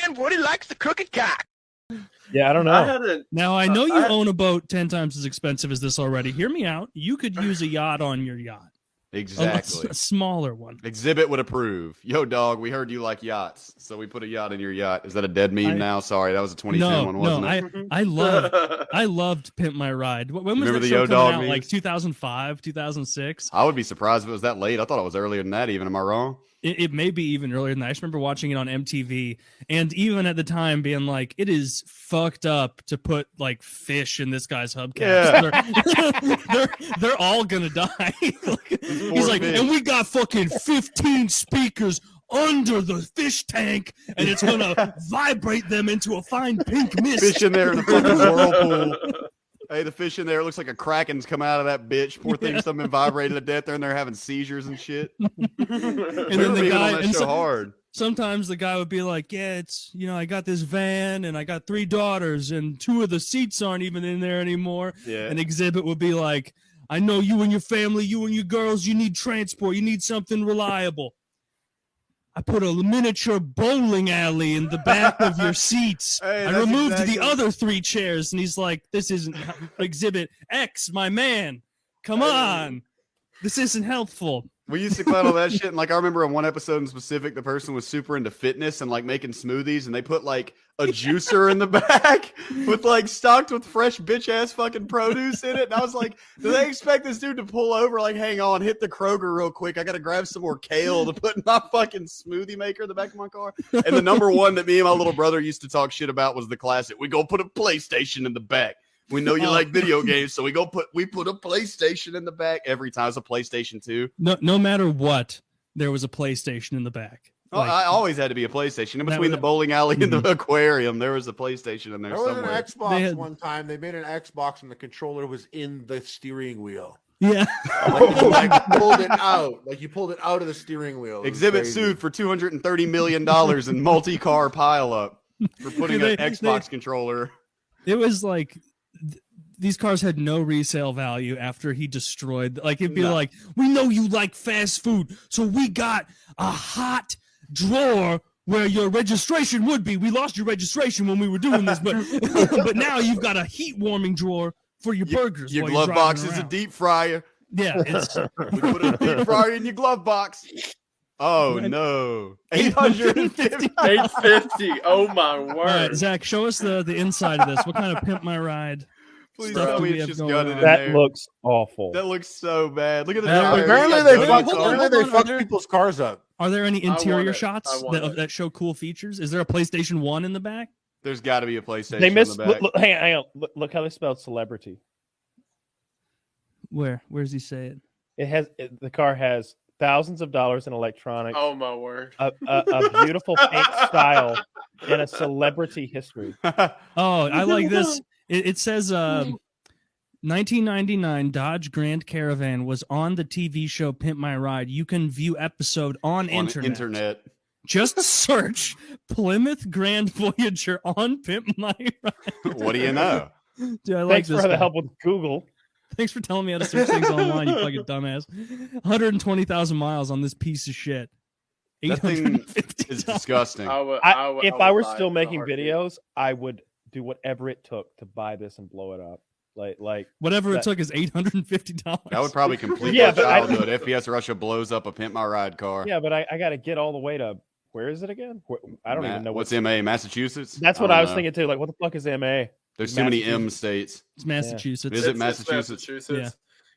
and Woody likes the crooked cock. Yeah, I don't know. Now, I know you own a boat 10 times as expensive as this already. Hear me out. You could use a yacht on your yacht. Exactly. A smaller one. Exhibit would approve. Yo, dog, we heard you like yachts, so we put a yacht in your yacht. Is that a dead meme now? Sorry, that was a 2010 one, wasn't it? I loved Pimp My Ride. When was Remember that the show Yo coming Dog out? memes? Like 2005, 2006? I would be surprised if it was that late. I thought it was earlier than that even. Am I wrong? It may be even earlier than that. I just remember watching it on MTV, and even at the time being like, it is fucked up to put like fish in this guy's hubcap. Yeah. They're all gonna die. He's like, fish. and we got fucking 15 speakers under the fish tank, and it's gonna vibrate them into a fine pink mist. Fish in there in the fucking whirlpool. Hey, the fish in there, it looks like a kraken's come out of that bitch. Poor thing's been vibrated to death. They're in there having seizures and shit. And then the guy, on that show hard. Sometimes the guy would be like, yeah, it's, I got this van and I got 3 daughters and 2 of the seats aren't even in there anymore. Yeah. And Exhibit would be like, I know you and your family, you and your girls, you need transport. You need something reliable. I put a miniature bowling alley in the back of your seats. Hey, I removed the other 3 chairs. And he's like, this isn't Exhibit X, my man. Come on. This isn't helpful. We used to clown on that shit, and like I remember in one episode in specific, the person was super into fitness and like making smoothies, and they put like a juicer in the back with like stocked with fresh bitch ass fucking produce in it. And I was like, do they expect this dude to pull over? Like, hang on, hit the Kroger real quick. I gotta grab some more kale to put in my fucking smoothie maker in the back of my car. And the number one that me and my little brother used to talk shit about was the classic. We go put a PlayStation in the back. We know you like video games, so we put a PlayStation in the back every time. It's a PlayStation 2. No matter what, there was a PlayStation in the back. Oh, I always had to be a PlayStation. In between the bowling alley and the aquarium, there was a PlayStation in there somewhere. There was an Xbox one time. They made an Xbox and the controller was in the steering wheel. Yeah. Like you pulled it out. Like you pulled it out of the steering wheel. Exhibit sued for $230 million in multi-car pileup for putting an Xbox controller. It was like... These cars had no resale value after he destroyed. Like, it'd be like, we know you like fast food, so we got a hot drawer where your registration would be. We lost your registration when we were doing this, but but now you've got a heat warming drawer for your burgers. Your glove box is a deep fryer. Yeah, we put a deep fryer in your glove box. Oh no, 850. 850. Oh my word! All right, Zach, show us the inside of this. What kind of Pimp My Ride? Please tell me it's just gutted in that there. looks awful. That looks so bad. Look at the apparently they fuck people's cars up. Are there any interior shots that show cool features? Is there a PlayStation 1 in the back? There's got to be a PlayStation They missed. in the back. Look, hang on. Look how they spelled celebrity. Where does he say it? The car has thousands of dollars in electronics. Oh my word! A beautiful paint style and a celebrity history. Oh, I like this. It says 1999 Dodge Grand Caravan was on the TV show Pimp My Ride. You can view episode on internet. Just search Plymouth Grand Voyager on Pimp My Ride. What do you know? Dude, I like Thanks this for the help with Google. Thanks for telling me how to search things online, you fucking dumbass. 120,000 miles on this piece of shit. That thing is disgusting. If I were still making videos, I would do whatever it took to buy this and blow it up. Like whatever it took is $850. That would probably complete my childhood. FPSRussia blows up a Pimp My Ride car. Yeah, but I got to get all the way to where is it again? I don't even know. What's MA? Massachusetts? That's what I was thinking too. Like, what the fuck is MA? There's too many M states. It's Massachusetts. Yeah. Visit Massachusetts. Yeah.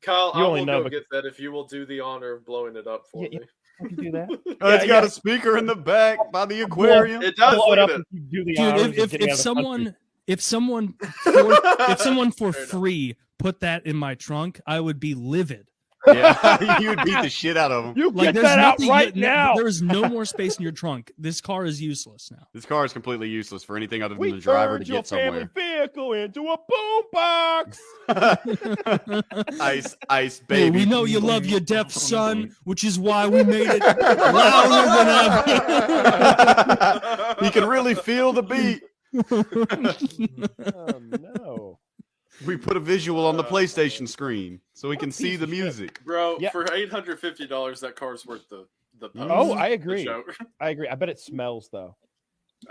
Kyle, you I only will know, go get that if you will do the honor of blowing it up for me. I can do that. It's got a speaker in the back by the aquarium. It does. Blow it up It. Dude, if someone for free put that in my trunk, I would be livid. Yeah, you would beat the shit out of them. You get that out right now. There is no more space in your trunk. This car is useless now. This car is completely useless for anything other than the driver to get somewhere. Vehicle into a boombox. Ice, baby. Hey, we know you love your deaf son, which is why we made it louder than ever. You can really feel the beat. Oh no. We put a visual on the PlayStation screen so we can see the music. Bro, for $850, that car's worth the Oh, I agree. I agree. I bet it smells though.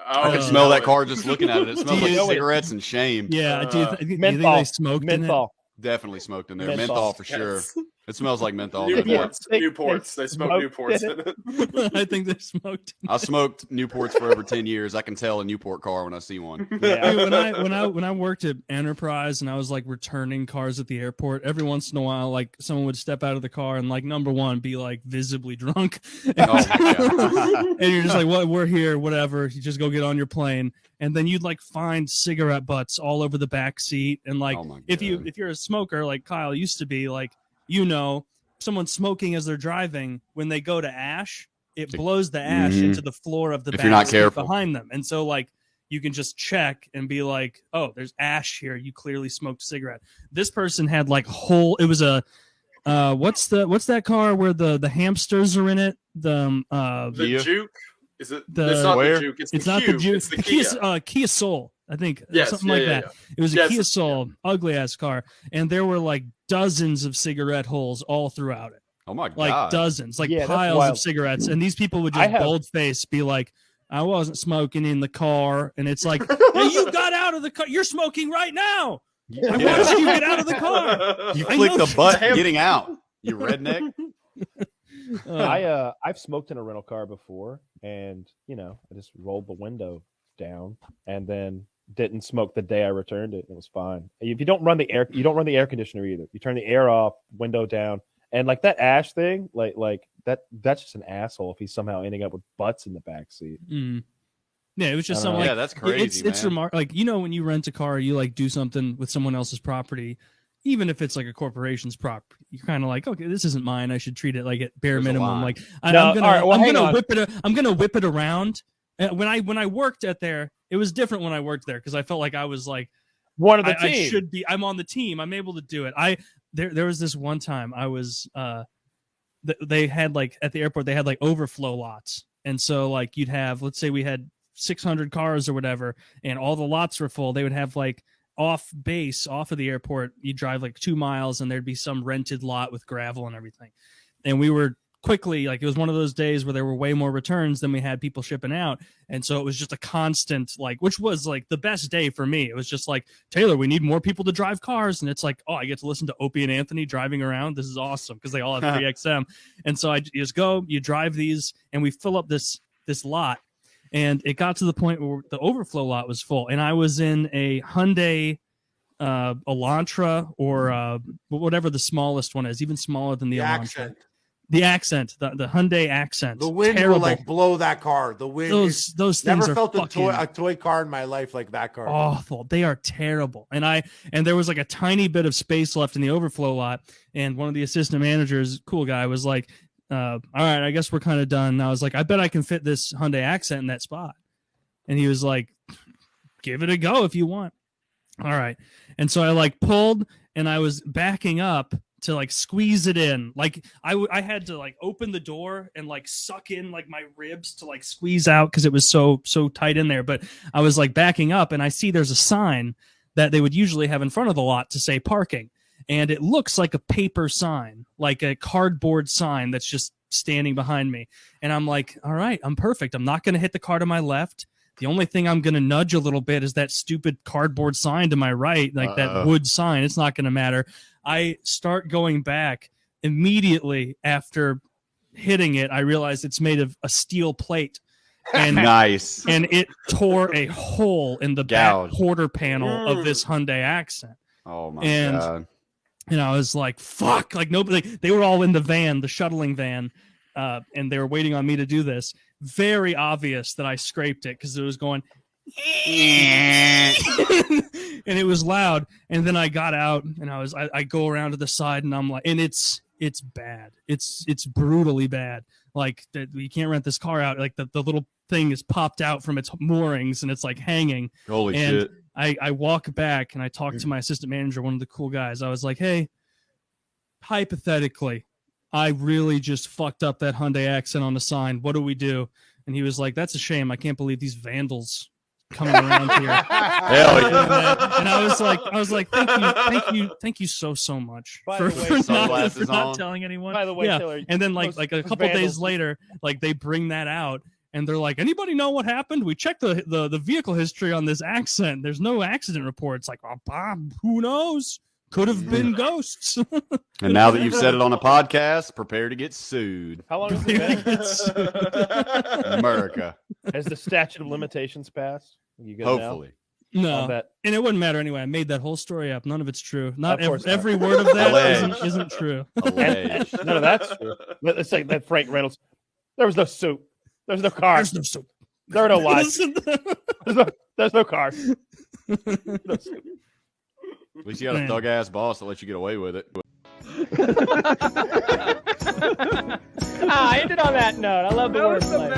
I can smell that car just looking at it. It smells like cigarettes and shame. Yeah, do you think menthol. they smoked menthol. Definitely smoked in there. Menthol. Menthol for sure. Yes. It smells like menthol. Newports. They smoke smoked Newports in it. in it? I think they smoked. I smoked Newports for over 10 years. I can tell a Newport car when I see one. Yeah. Dude, when I worked at Enterprise and I was like returning cars at the airport, every once in a while, like someone would step out of the car and like number one be like visibly drunk, Oh my God. and you're just like, "What? We're here, whatever." You just go get on your plane, and then you'd like find cigarette butts all over the back seat, and like Oh my if God. you're a smoker like Kyle used to be, like someone smoking as they're driving, when they go to ash, it blows the ash Mhm. into the floor of the If back you're not seat careful. behind them, and so like. You can just check and be like, "Oh, there's ash here. You clearly smoked a cigarette." This person had like it was a what's that car where the hamsters are in it? The The Juke? Is it? The- It's not Where? the Juke. It's it's the not Cube. the Juke. It's the Kia. Kia Soul, I think. Yes, Something yeah, like yeah, that. yeah. It was a Yes, Kia Soul, ugly ass car, and there were like dozens of cigarette holes all throughout it. Oh my God. Like dozens, like Yeah, that's piles wild. of cigarettes, and these people would I just have- bold face be like, "I wasn't smoking in the car," and it's like, "Hey, you got out of the car. You're smoking right now. I Yeah. watched you get out of the car." You I click know- the button getting out. You redneck. I've smoked in a rental car before, and I just rolled the window down and then didn't smoke the day I returned it. It was fine. If you don't run the air, you don't run the air conditioner either. You turn the air off, window down, and like that ash thing, like that's just an asshole if he's somehow ending up with butts in the back seat. Mm. Yeah, it was just I don't something know. like Yeah, that's crazy, it's man. remarkable. Like when you rent a car, you like do something with someone else's property, even if it's like a corporation's property. You're kind of like, okay, this isn't mine. I should treat it like at bare There's a minimum. line. Like No, I'm gonna, all right, well, I'm hang gonna on. whip it. I'm gonna whip it around. When I worked at there, it was different when I worked there because I felt like I was like One of the I team. should be. I'm on the team. I'm able to do it. There was this one time I was they had like at the airport they had like overflow lots, and so like you'd have, let's say we had 600 cars or whatever, and all the lots were full. They would have like off of the airport, you drive like 2 miles and there'd be some rented lot with gravel and everything. And we were quickly, like, it was one of those days where there were way more returns than we had people shipping out. And so it was just a constant, like, which was like the best day for me. It was just like, Taylor, we need more people to drive cars. And it's like, oh, I get to listen to Opie and Anthony driving around. This is awesome because they all have 3XM. And so you just go, you drive these, and we fill up this lot. And it got to the point where the overflow lot was full. And I was in a Hyundai Elantra or whatever the smallest one is, even smaller than the Elantra. Accent. The Accent, the Hyundai Accent. The wind Terrible. will like blow that car. The wind. those things Never are felt fucking a toy car in my life like that car. awful. They are terrible. And there was like a tiny bit of space left in the overflow lot. And one of the assistant managers, cool guy, was like, all right, I guess we're kind of done. And I was like, I bet I can fit this Hyundai Accent in that spot. And he was like, give it a go if you want. All right. And so I like pulled and I was backing up to like squeeze it in. Like I had to like open the door and like suck in like my ribs to like squeeze out because it was so tight in there. But I was like backing up and I see there's a sign that they would usually have in front of the lot to say parking. And it looks like a paper sign, like a cardboard sign that's just standing behind me. And I'm like, all right, I'm perfect. I'm not going to hit the car to my left. The only thing I'm going to nudge a little bit is that stupid cardboard sign to my right, like that wood sign. It's not going to matter. I start going back immediately after hitting it. I realize it's made of a steel plate. And Nice. and it tore a hole in the Gouge. back quarter panel of this Hyundai Accent. Oh my And- God. And I was like, fuck, like nobody, they were all in the van, the shuttling van, and they were waiting on me to do this. Very obvious that I scraped it because it was going, and it was loud. And then I got out and I go around to the side and I'm like, and it's bad. It's brutally bad. Like you can't rent this car out. Like the little thing is popped out from its moorings and it's like hanging. Holy And shit. I walk back and I talk to my assistant manager, one of the cool guys. I was like, hey, hypothetically, I really just fucked up that Hyundai Accent on the sign. What do we do? And he was like, that's a shame. I can't believe these vandals coming around here. Hell yeah. And I was like, thank you so much By for, the way, for not, sunglasses for not on. telling anyone. By the way, yeah. Taylor, And then like those a couple days vandals- later, like they bring that out and they're like, anybody know what happened? We checked the vehicle history on this accent. There's no accident reports. Like, oh, Bob, who knows? Could have been ghosts. And now that you've said it on a podcast, prepare to get sued. How long has it been? America. Has the statute of limitations passed? You good Hopefully. now? No, I'll bet. and it wouldn't matter anyway. I made that whole story up. None of it's true. Not Of course not. every word of that Alleged. isn't true. Alleged. None of that's true. It's like that Frank Reynolds. There was no suit. There's no car. There's no soap. There are no lies. There's no cars. No suit. At least you got a thug ass boss that lets you get away with it. I ended on that note. I love the wordplay.